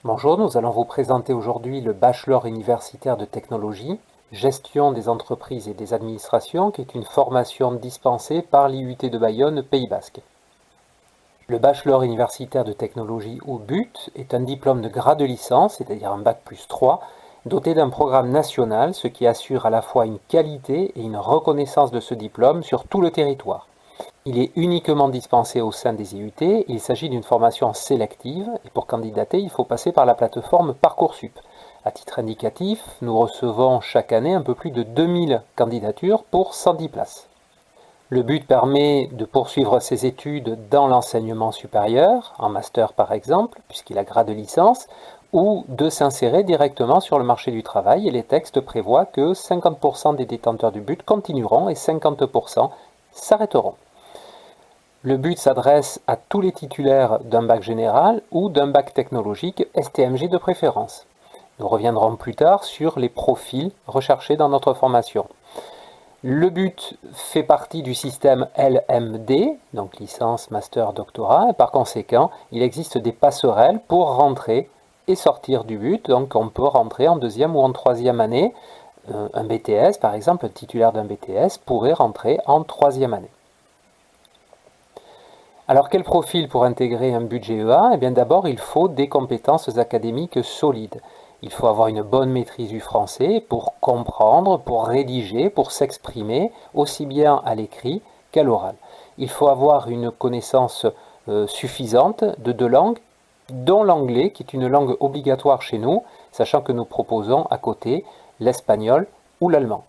Bonjour, nous allons vous présenter aujourd'hui le Bachelor universitaire de technologie, gestion des entreprises et des administrations, qui est une formation dispensée par l'IUT de Bayonne, Pays Basque. Le Bachelor universitaire de technologie ou BUT est un diplôme de grade de licence, c'est-à-dire un bac plus 3, doté d'un programme national, ce qui assure à la fois une qualité et une reconnaissance de ce diplôme sur tout le territoire. Il est uniquement dispensé au sein des IUT, il s'agit d'une formation sélective et pour candidater, il faut passer par la plateforme Parcoursup. À titre indicatif, nous recevons chaque année un peu plus de 2000 candidatures pour 110 places. Le but permet de poursuivre ses études dans l'enseignement supérieur, en master par exemple, puisqu'il a grade de licence, ou de s'insérer directement sur le marché du travail et les textes prévoient que 50% des détenteurs du but continueront et 50% s'arrêteront. Le but s'adresse à tous les titulaires d'un bac général ou d'un bac technologique STMG de préférence. Nous reviendrons plus tard sur les profils recherchés dans notre formation. Le but fait partie du système LMD, donc licence, master, doctorat, et par conséquent, il existe des passerelles pour rentrer et sortir du but. Donc on peut rentrer en deuxième ou en troisième année. Un BTS, par exemple, un titulaire d'un BTS pourrait rentrer en troisième année. Alors quel profil pour intégrer un budget GEA? Eh bien d'abord il faut des compétences académiques solides. Il faut avoir une bonne maîtrise du français pour comprendre, pour rédiger, pour s'exprimer, aussi bien à l'écrit qu'à l'oral. Il faut avoir une connaissance suffisante de deux langues, dont l'anglais, qui est une langue obligatoire chez nous, sachant que nous proposons à côté l'espagnol ou l'allemand.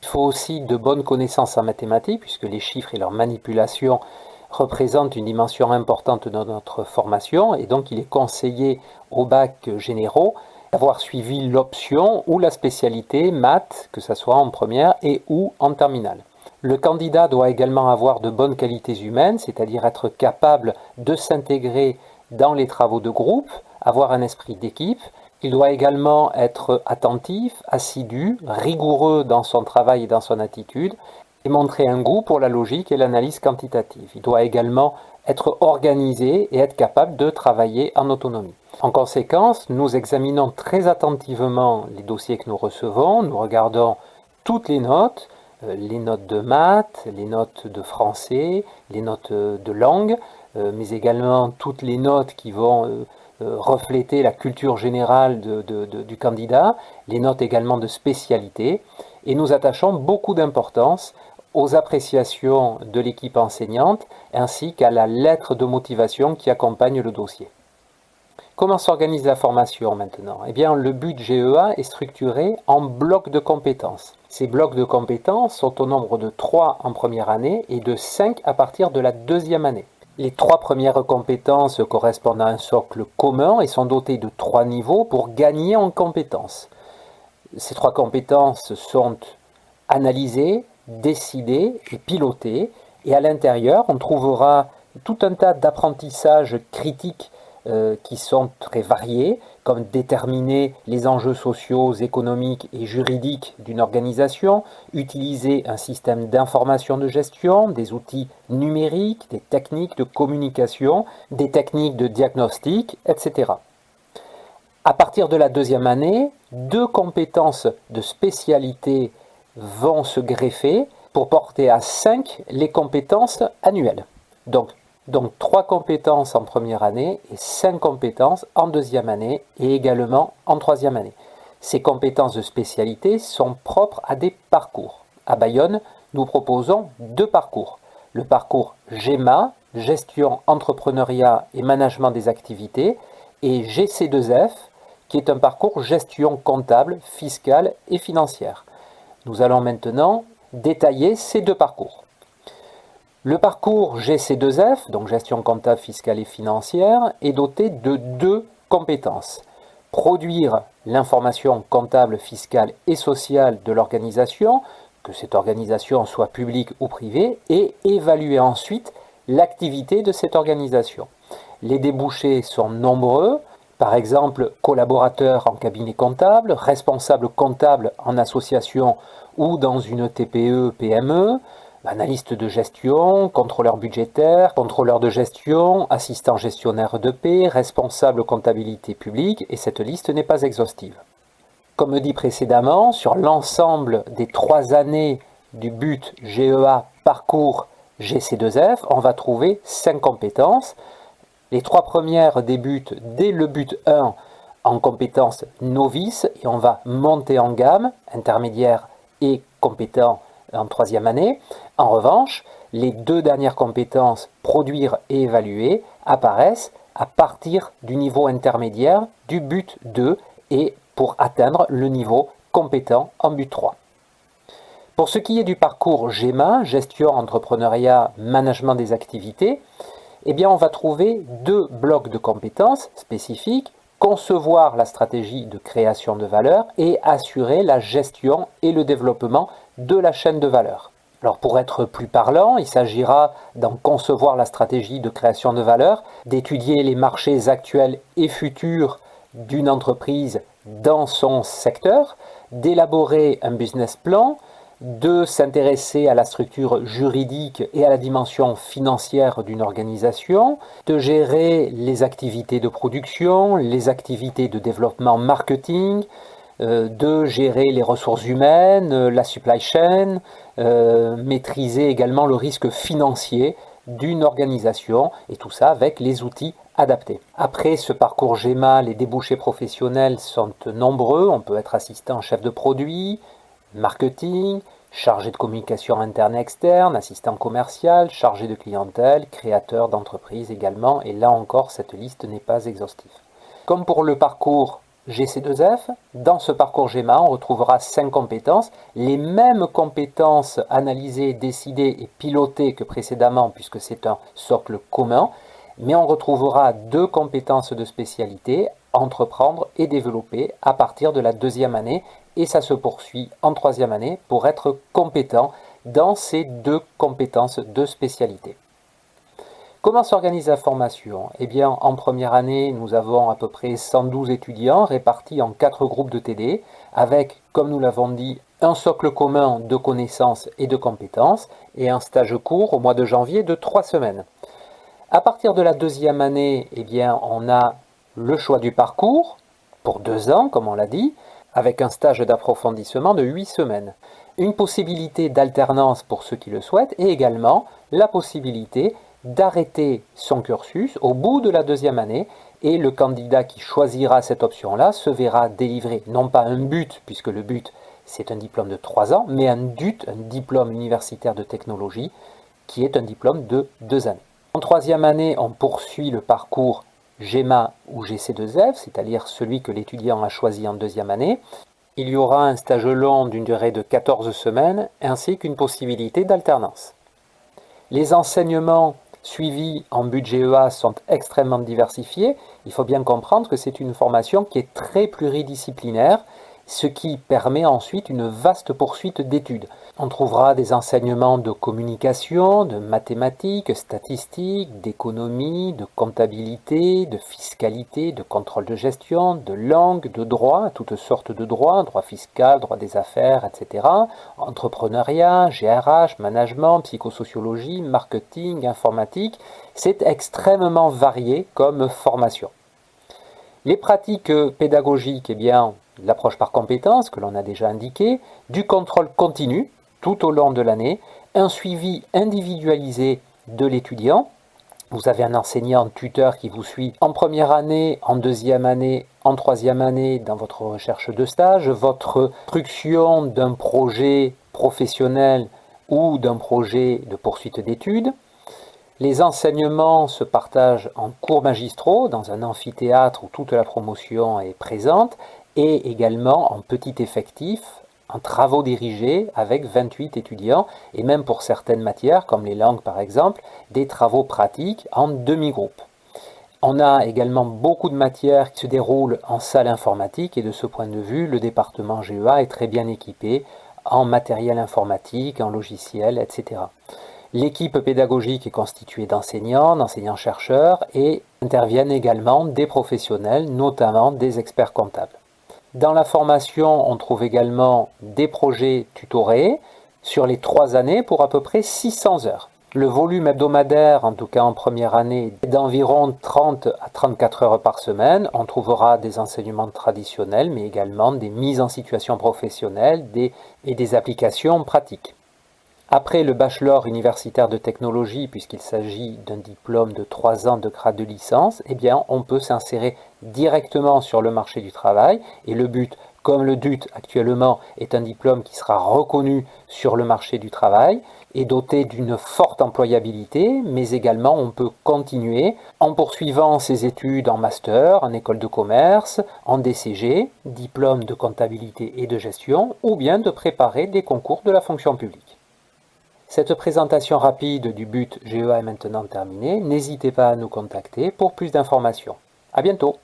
Il faut aussi de bonnes connaissances en mathématiques, puisque les chiffres et leur manipulation représentent une dimension importante de notre formation, et donc il est conseillé au bac généraux d'avoir suivi l'option ou la spécialité maths, que ce soit en première et ou en terminale. Le candidat doit également avoir de bonnes qualités humaines, c'est-à-dire être capable de s'intégrer dans les travaux de groupe, avoir un esprit d'équipe. Il doit également être attentif, assidu, rigoureux dans son travail et dans son attitude, et montrer un goût pour la logique et l'analyse quantitative. Il doit également être organisé et être capable de travailler en autonomie. En conséquence, nous examinons très attentivement les dossiers que nous recevons, nous regardons toutes les notes de maths, les notes de français, les notes de langue, mais également toutes les notes qui vont refléter la culture générale du candidat, les notes également de spécialité, et nous attachons beaucoup d'importance aux appréciations de l'équipe enseignante ainsi qu'à la lettre de motivation qui accompagne le dossier. Comment s'organise la formation maintenant? Eh bien, le but GEA est structuré en blocs de compétences. Ces blocs de compétences sont au nombre de 3 en première année et de 5 à partir de la deuxième année. Les 3 premières compétences correspondent à un socle commun et sont dotées de 3 niveaux pour gagner en compétences. Ces 3 compétences sont analysées, décidées et pilotées. Et à l'intérieur, on trouvera tout un tas d'apprentissages critiques qui sont très variés, comme déterminer les enjeux sociaux, économiques et juridiques d'une organisation, utiliser un système d'information de gestion, des outils numériques, des techniques de communication, des techniques de diagnostic, etc. À partir de la deuxième année, 2 compétences de spécialité vont se greffer pour porter à 5 les compétences annuelles. Donc 3 compétences en première année et 5 compétences en deuxième année et également en troisième année. Ces compétences de spécialité sont propres à des parcours. À Bayonne, nous proposons 2 parcours. Le parcours GEMA, gestion, entrepreneuriat et management des activités, et GC2F, qui est un parcours gestion comptable, fiscale et financière. Nous allons maintenant détailler ces 2 parcours. Le parcours GC2F, donc gestion comptable, fiscale et financière, est doté de 2 compétences. Produire l'information comptable, fiscale et sociale de l'organisation, que cette organisation soit publique ou privée, et évaluer ensuite l'activité de cette organisation. Les débouchés sont nombreux, par exemple collaborateur en cabinet comptable, responsable comptable en association ou dans une TPE-PME, Analyste de gestion, contrôleur budgétaire, contrôleur de gestion, assistant gestionnaire de paie, responsable comptabilité publique, et cette liste n'est pas exhaustive. Comme dit précédemment, sur l'ensemble des 3 années du but GEA parcours GC2F, on va trouver 5 compétences. Les 3 premières débutent dès le but 1 en compétences novices et on va monter en gamme, intermédiaire et compétent en 3e année. En revanche, les 2 dernières compétences, produire et évaluer, apparaissent à partir du niveau intermédiaire du but 2 et pour atteindre le niveau compétent en but 3. Pour ce qui est du parcours GEMA, gestion, entrepreneuriat, management des activités, eh bien on va trouver 2 blocs de compétences spécifiques, concevoir la stratégie de création de valeur et assurer la gestion et le développement de la chaîne de valeur. Alors pour être plus parlant, il s'agira d'en concevoir la stratégie de création de valeur, d'étudier les marchés actuels et futurs d'une entreprise dans son secteur, d'élaborer un business plan, de s'intéresser à la structure juridique et à la dimension financière d'une organisation, de gérer les activités de production, les activités de développement marketing, de gérer les ressources humaines, la supply chain, maîtriser également le risque financier d'une organisation et tout ça avec les outils adaptés. Après ce parcours GEMA, les débouchés professionnels sont nombreux. On peut être assistant chef de produit, marketing, chargé de communication interne et externe, assistant commercial, chargé de clientèle, créateur d'entreprise également. Et là encore, cette liste n'est pas exhaustive. Comme pour le parcours GC2F, dans ce parcours GEMA, on retrouvera 5 compétences, les mêmes compétences analysées, décidées et pilotées que précédemment, puisque c'est un socle commun, mais on retrouvera 2 compétences de spécialité, entreprendre et développer à partir de la 2e année, et ça se poursuit en 3e année pour être compétent dans ces 2 compétences de spécialité. Comment s'organise la formation? Eh bien, en première année, nous avons à peu près 112 étudiants répartis en 4 groupes de TD, avec, comme nous l'avons dit, un socle commun de connaissances et de compétences, et un stage court au mois de janvier de 3 semaines. À partir de la 2e année, eh bien, on a le choix du parcours, pour 2 ans, comme on l'a dit, avec un stage d'approfondissement de 8 semaines. Une possibilité d'alternance pour ceux qui le souhaitent, et également la possibilité d'arrêter son cursus au bout de la 2e année et le candidat qui choisira cette option-là se verra délivrer non pas un but, puisque le but c'est un diplôme de 3 ans, mais un DUT, un diplôme universitaire de technologie, qui est un diplôme de 2 années. En 3e année, on poursuit le parcours GEMA ou GC2F, c'est-à-dire celui que l'étudiant a choisi en 2e année. Il y aura un stage long d'une durée de 14 semaines, ainsi qu'une possibilité d'alternance. Les enseignements suivis en budget GEA sont extrêmement diversifiés. Il faut bien comprendre que c'est une formation qui est très pluridisciplinaire, ce qui permet ensuite une vaste poursuite d'études. On trouvera des enseignements de communication, de mathématiques, statistiques, d'économie, de comptabilité, de fiscalité, de contrôle de gestion, de langue, de droit, toutes sortes de droits, droit fiscal, droit des affaires, etc. Entrepreneuriat, GRH, management, psychosociologie, marketing, informatique. C'est extrêmement varié comme formation. Les pratiques pédagogiques, eh bien, l'approche par compétences que l'on a déjà indiqué, du contrôle continu tout au long de l'année, un suivi individualisé de l'étudiant. Vous avez un enseignant, tuteur qui vous suit en première année, en 2e année, en 3e année dans votre recherche de stage, votre construction d'un projet professionnel ou d'un projet de poursuite d'études. Les enseignements se partagent en cours magistraux dans un amphithéâtre où toute la promotion est présente et également en petit effectif, en travaux dirigés avec 28 étudiants et même pour certaines matières comme les langues par exemple, des travaux pratiques en demi-groupe. On a également beaucoup de matières qui se déroulent en salle informatique et de ce point de vue, le département GEA est très bien équipé en matériel informatique, en logiciel, etc. L'équipe pédagogique est constituée d'enseignants, d'enseignants-chercheurs et interviennent également des professionnels, notamment des experts comptables. Dans la formation, on trouve également des projets tutorés sur les 3 années pour à peu près 600 heures. Le volume hebdomadaire, en tout cas en première année, est d'environ 30 à 34 heures par semaine. On trouvera des enseignements traditionnels, mais également des mises en situation professionnelle et des applications pratiques. Après le bachelor universitaire de technologie, puisqu'il s'agit d'un diplôme de 3 ans de grade de licence, eh bien, on peut s'insérer directement sur le marché du travail. Et le but, comme le DUT actuellement est un diplôme qui sera reconnu sur le marché du travail et doté d'une forte employabilité, mais également on peut continuer en poursuivant ses études en master, en école de commerce, en DCG, diplôme de comptabilité et de gestion, ou bien de préparer des concours de la fonction publique. Cette présentation rapide du but GEA est maintenant terminée. N'hésitez pas à nous contacter pour plus d'informations. À bientôt!